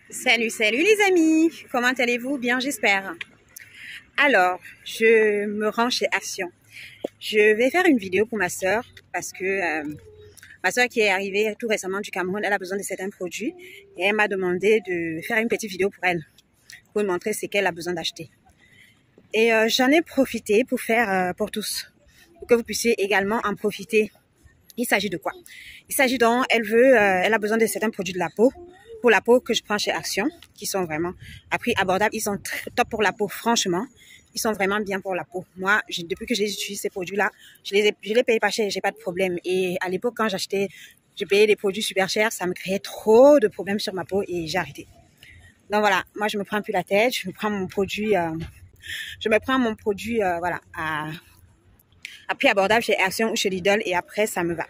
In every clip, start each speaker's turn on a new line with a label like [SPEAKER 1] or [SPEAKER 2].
[SPEAKER 1] Salut les amis, comment allez-vous? Bien, j'espère. Alors, je me rends chez Action. Je vais faire une vidéo pour ma soeur parce que ma soeur qui est arrivée tout récemment du Cameroun, elle a besoin de certains produits et elle m'a demandé de faire une petite vidéo pour elle, pour lui montrer ce qu'elle a besoin d'acheter. Et j'en ai profité pour faire pour tous, pour que vous puissiez également en profiter. Il s'agit de quoi? Il s'agit donc, elle a besoin de certains produits de la peau, pour la peau que je prends chez Action, qui sont vraiment à prix abordable. Ils sont très top pour la peau, franchement. Ils sont vraiment bien pour la peau. Moi, depuis que j'utilise ces produits-là, je les paye pas cher, j'ai pas de problème. Et à l'époque, quand je payais des produits super chers, ça me créait trop de problèmes sur ma peau et j'ai arrêté. Donc voilà, moi je me prends plus la tête, je me prends mon produit, voilà, à prix abordable chez Action ou chez Lidl et après ça me va.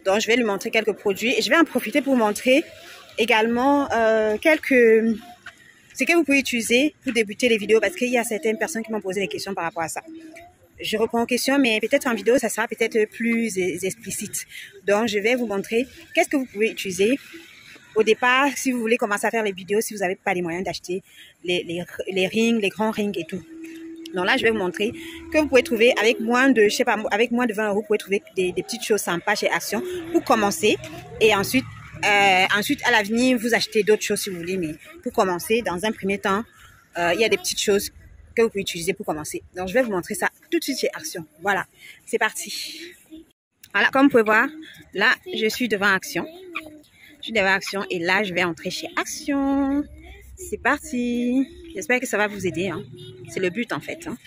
[SPEAKER 1] Donc je vais lui montrer quelques produits et je vais en profiter pour montrer également ce que vous pouvez utiliser pour débuter les vidéos parce qu'il y a certaines personnes qui m'ont posé des questions par rapport à ça. Je réponds aux questions, mais peut-être en vidéo, ça sera peut-être plus explicite. Donc, je vais vous montrer qu'est-ce que vous pouvez utiliser au départ si vous voulez commencer à faire les vidéos, si vous n'avez pas les moyens d'acheter les rings, les grands rings et tout. Donc là, je vais vous montrer que vous pouvez trouver avec moins de, avec moins de 20 €, vous pouvez trouver des petites choses sympas chez Action pour commencer. Et ensuite, à l'avenir, vous achetez d'autres choses si vous voulez. Mais pour commencer, dans un premier temps, il y a des petites choses que vous pouvez utiliser pour commencer. Donc, je vais vous montrer ça tout de suite chez Action. Voilà, c'est parti. Voilà, comme vous pouvez voir, là, je suis devant Action. Je suis devant Action et là, je vais entrer chez Action. C'est parti. J'espère que ça va vous aider. Hein. C'est le but en fait. Hein.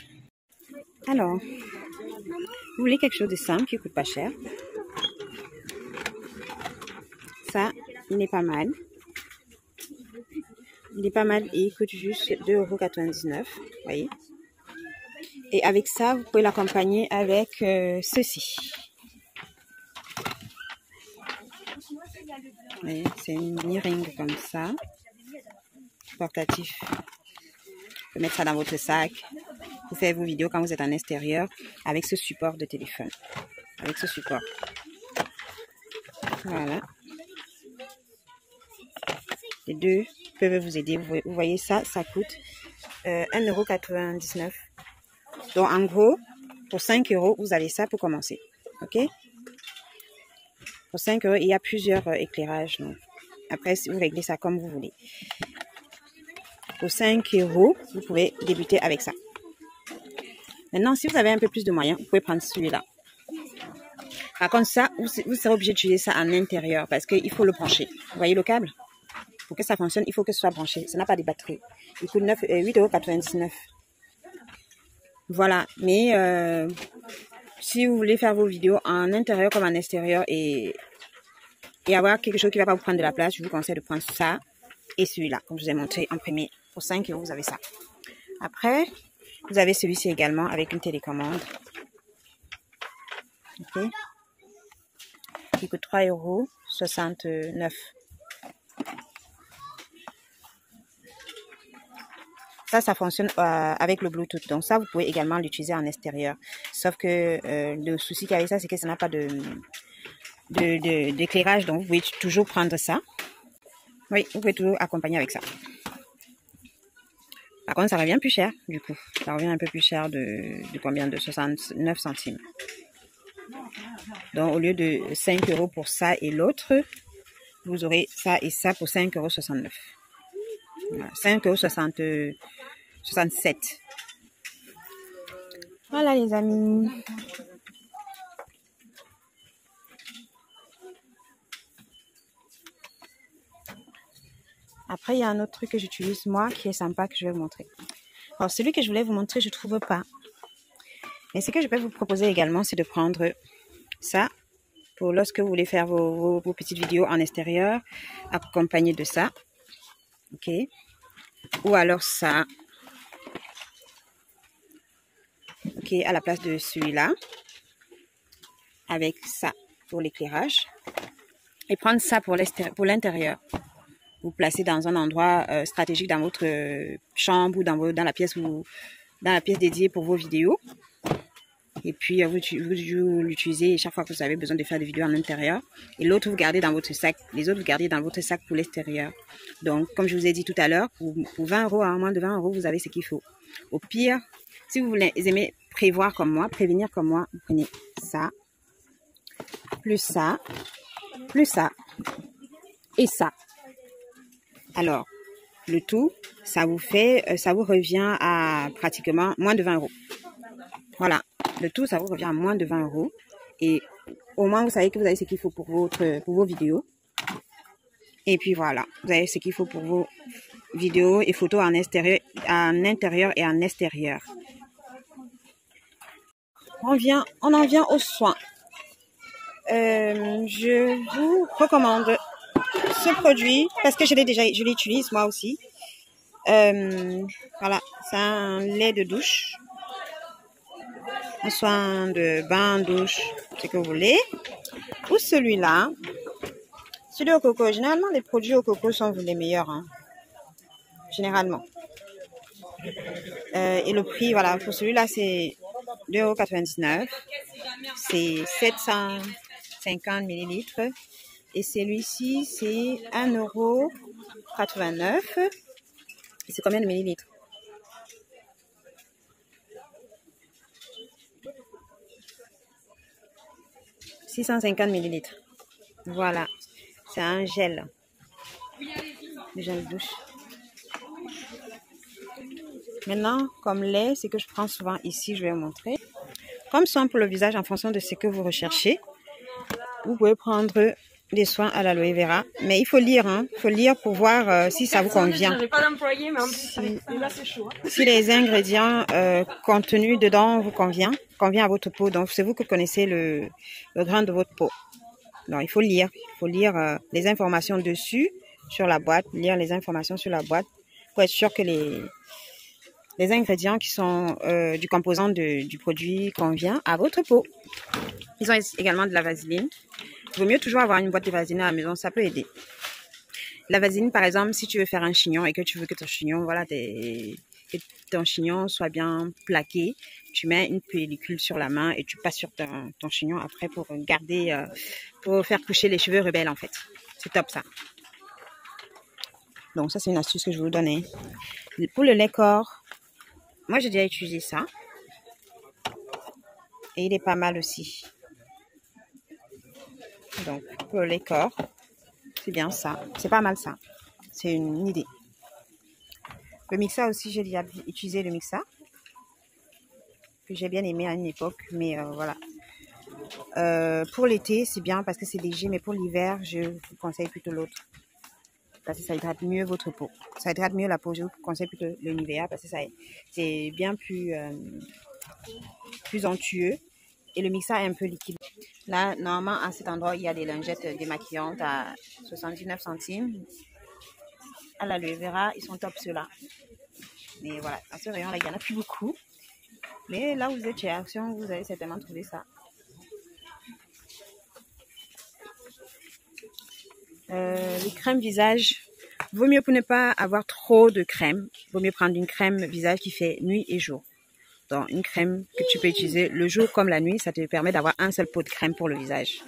[SPEAKER 1] Alors, vous voulez quelque chose de simple qui ne coûte pas cher. Ça, il est pas mal. Il est pas mal et il coûte juste 2,99 €. Voyez. Et avec ça, vous pouvez l'accompagner avec ceci. C'est une mini ring comme ça. Portatif. Vous pouvez mettre ça dans votre sac. Vous faites vos vidéos quand vous êtes en extérieur avec ce support de téléphone. Avec ce support. Voilà. Les deux peuvent vous aider. Vous voyez ça, ça coûte 1,99 €. Donc en gros, pour 5 €, vous avez ça pour commencer. Ok? Pour 5 €, il y a plusieurs éclairages. Donc. Après, vous réglez ça comme vous voulez. Pour 5 €, vous pouvez débuter avec ça. Maintenant, si vous avez un peu plus de moyens, vous pouvez prendre celui-là. Par contre, ça, vous serez obligé d'utiliser ça en intérieur parce qu'il faut le brancher. Vous voyez le câble? Pour que ça fonctionne, il faut que ce soit branché. Ça n'a pas de batterie. Il coûte 8,99 €. Voilà. Mais si vous voulez faire vos vidéos en intérieur comme en extérieur et avoir quelque chose qui ne va pas vous prendre de la place, je vous conseille de prendre ça et celui-là, comme je vous ai montré en premier. Pour 5 €, vous avez ça. Après, vous avez celui-ci également avec une télécommande. Ok. Qui coûte 3,69 €. Ça fonctionne avec le Bluetooth. Donc ça, vous pouvez également l'utiliser en extérieur. Sauf que le souci qu'avec ça, c'est que ça n'a pas d'éclairage. Donc vous pouvez toujours prendre ça. Oui, vous pouvez toujours accompagner avec ça. Par contre, ça revient plus cher, du coup. Ça revient un peu plus cher de combien? De 69 centimes. Donc, au lieu de 5 € pour ça et l'autre, vous aurez ça et ça pour 5,69 €. Voilà, 5,67 €. Voilà, les amis. Après, il y a un autre truc que j'utilise moi qui est sympa que je vais vous montrer. Alors, celui que je voulais vous montrer, je ne trouve pas. Mais ce que je peux vous proposer également, c'est de prendre ça pour lorsque vous voulez faire vos petites vidéos en extérieur, accompagné de ça. Ok. Ou alors ça. Ok, à la place de celui-là. Avec ça pour l'éclairage. Et prendre ça pour l'intérieur. Vous placez dans un endroit stratégique dans votre chambre ou dans la pièce dédiée pour vos vidéos. Et puis, vous l'utilisez chaque fois que vous avez besoin de faire des vidéos en intérieur. Et l'autre, vous gardez dans votre sac. Les autres, vous gardez dans votre sac pour l'extérieur. Donc, comme je vous ai dit tout à l'heure, pour 20 €, à moins de 20 €, vous avez ce qu'il faut. Au pire, si vous aimez prévenir comme moi, vous prenez ça, plus ça, et ça. Alors, le tout, ça vous revient à pratiquement moins de 20 €. Voilà, le tout, ça vous revient à moins de 20 €. Et au moins, vous savez que vous avez ce qu'il faut pour vos vidéos. Et puis voilà, vous avez ce qu'il faut pour vos vidéos et photos en intérieur et en extérieur. On en vient aux soins. Je vous recommande ce produit parce que je l'utilise moi aussi. Voilà, c'est un lait de douche, un soin de bain, douche, ce que vous voulez. Ou celui-là, celui au coco. Généralement, les produits au coco sont les meilleurs, hein. Généralement. Et le prix, voilà, pour celui-là, c'est 2,99 €. C'est 750 ml. Et celui-ci, c'est 1,89 €. Et c'est combien de millilitres? 650 millilitres. Voilà. C'est un gel. Le gel de douche. Maintenant, comme lait, ce que je prends souvent ici, je vais vous montrer. Comme soin pour le visage en fonction de ce que vous recherchez. Vous pouvez prendre des soins à l'aloe vera. Mais il faut lire, hein. Il faut lire pour voir si ça vous convient. Si les ingrédients contenus dedans vous convient à votre peau. Donc, c'est vous qui connaissez le grain de votre peau. Donc, il faut lire. Il faut lire les informations dessus, sur la boîte. Lire les informations sur la boîte pour être sûr que les ingrédients qui sont du composant du produit convient à votre peau. Ils ont également de la vaseline. Il vaut mieux toujours avoir une boîte de vaseline à la maison, ça peut aider. La vaseline, par exemple, si tu veux faire un chignon et que tu veux que ton chignon, voilà, que ton chignon soit bien plaqué, tu mets une pellicule sur la main et tu passes sur ton chignon après pour garder, pour faire coucher les cheveux rebelles en fait. C'est top ça. Donc ça, c'est une astuce que je vais vous donner. Pour le lait corps, moi j'ai déjà utilisé ça. Et il est pas mal aussi. Donc, pour le lait corps, c'est bien ça. C'est pas mal ça. C'est une idée. Le Mixa aussi, j'ai déjà utilisé le Mixa. Que j'ai bien aimé à une époque. Mais voilà. Pour l'été, c'est bien parce que c'est léger. Mais pour l'hiver, je vous conseille plutôt l'autre. Parce que ça hydrate mieux votre peau. Ça hydrate mieux la peau. Je vous conseille plutôt le Nivea parce que c'est bien plus onctueux. Et le Mixa est un peu liquide. Là, normalement, à cet endroit, il y a des lingettes démaquillantes à 79 centimes. À l'aloe vera, ils sont top ceux-là. Mais voilà, à ce rayon-là, il n'y en a plus beaucoup. Mais là où vous êtes chez Action, vous allez certainement trouver ça. Les crèmes visage, vaut mieux pour ne pas avoir trop de crème. Vaut mieux prendre une crème visage qui fait nuit et jour. Donc, une crème que tu peux utiliser le jour comme la nuit, ça te permet d'avoir un seul pot de crème pour le visage.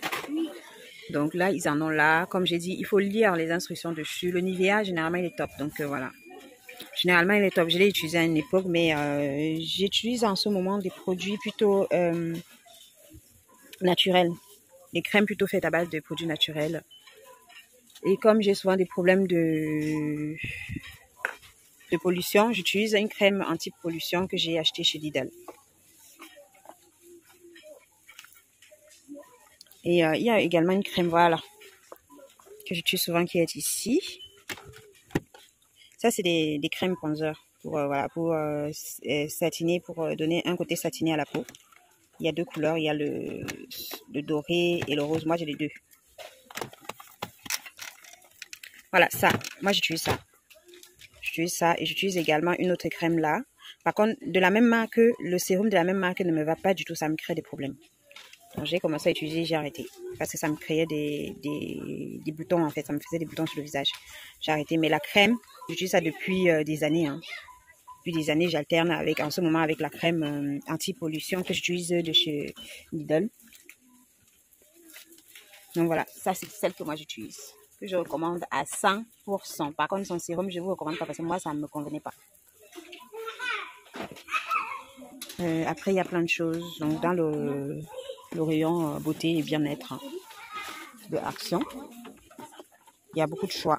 [SPEAKER 1] Donc là, ils en ont là. Comme j'ai dit, il faut lire les instructions dessus. Le Nivea, généralement, il est top. Donc voilà. Généralement, il est top. Je l'ai utilisé à une époque, mais j'utilise en ce moment des produits plutôt naturels. Des crèmes plutôt faites à base de produits naturels. Et comme j'ai souvent des problèmes de pollution, j'utilise une crème anti-pollution que j'ai achetée chez Lidl. Et il y a également une crème, voilà, que j'utilise souvent qui est ici. Ça, c'est des crèmes bronzer pour satiner, pour donner un côté satiné à la peau. Il y a deux couleurs, il y a le doré et le rose. Moi, j'ai les deux. Voilà, ça. Moi, j'utilise ça. J'utilise ça et j'utilise également une autre crème là. Par contre, de la même marque, le sérum de la même marque ne me va pas du tout. Ça me crée des problèmes. Donc, j'ai commencé à utiliser, j'ai arrêté. Parce que ça me créait des boutons en fait. Ça me faisait des boutons sur le visage. J'ai arrêté. Mais la crème, j'utilise ça depuis des années. Hein. depuis des années, j'alterne avec, en ce moment avec la crème anti-pollution que j'utilise de chez Lidl. Donc voilà, ça c'est celle que moi j'utilise, que je recommande à 100%. Par contre, son sérum, je ne vous recommande pas parce que moi, ça ne me convenait pas. Après, il y a plein de choses. Donc, dans le rayon beauté et bien-être de Action, il y a beaucoup de choix.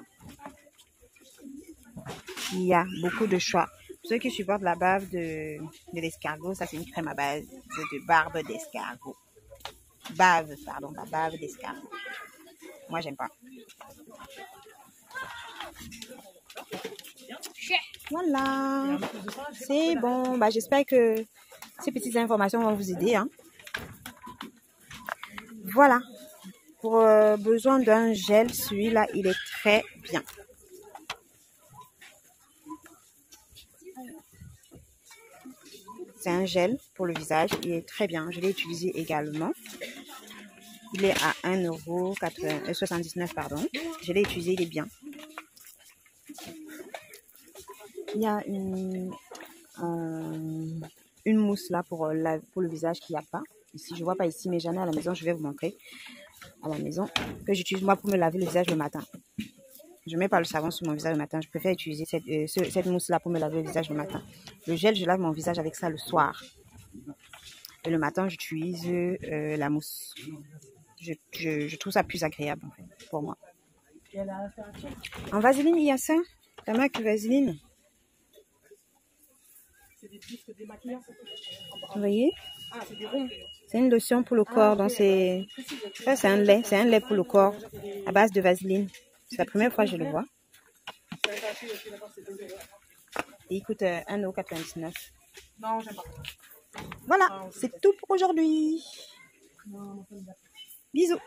[SPEAKER 1] Il y a beaucoup de choix. Pour ceux qui supportent la bave de l'escargot, ça c'est une crème à base de barbe d'escargot. Bave, pardon, la bave d'escargot. Moi, j'aime pas. Voilà. C'est bon. Bah, j'espère que ces petites informations vont vous aider. Hein. Voilà. Pour besoin d'un gel, celui-là, il est très bien. C'est un gel pour le visage. Il est très bien. Je l'ai utilisé également. Il est à 1,79 €. Pardon. Je l'ai utilisé, il est bien. Il y a une mousse là pour le visage qu'il n'y a pas. Ici, je ne vois pas ici, mais j'en ai à la maison. Je vais vous montrer à la maison que j'utilise moi pour me laver le visage le matin. Je ne mets pas le savon sur mon visage le matin. Je préfère utiliser cette mousse là pour me laver le visage le matin. Le gel, je lave mon visage avec ça le soir. Et le matin, j'utilise la mousse. Je trouve ça plus agréable en fait, pour moi. En vaseline, il y a ça. La marque Vaseline. Vous voyez? C'est une lotion pour le corps. Donc c'est un lait. C'est un lait pour le corps à base de vaseline. C'est la première fois que je le vois. Et il coûte 1,99 €. Voilà, c'est tout pour aujourd'hui. Bisous.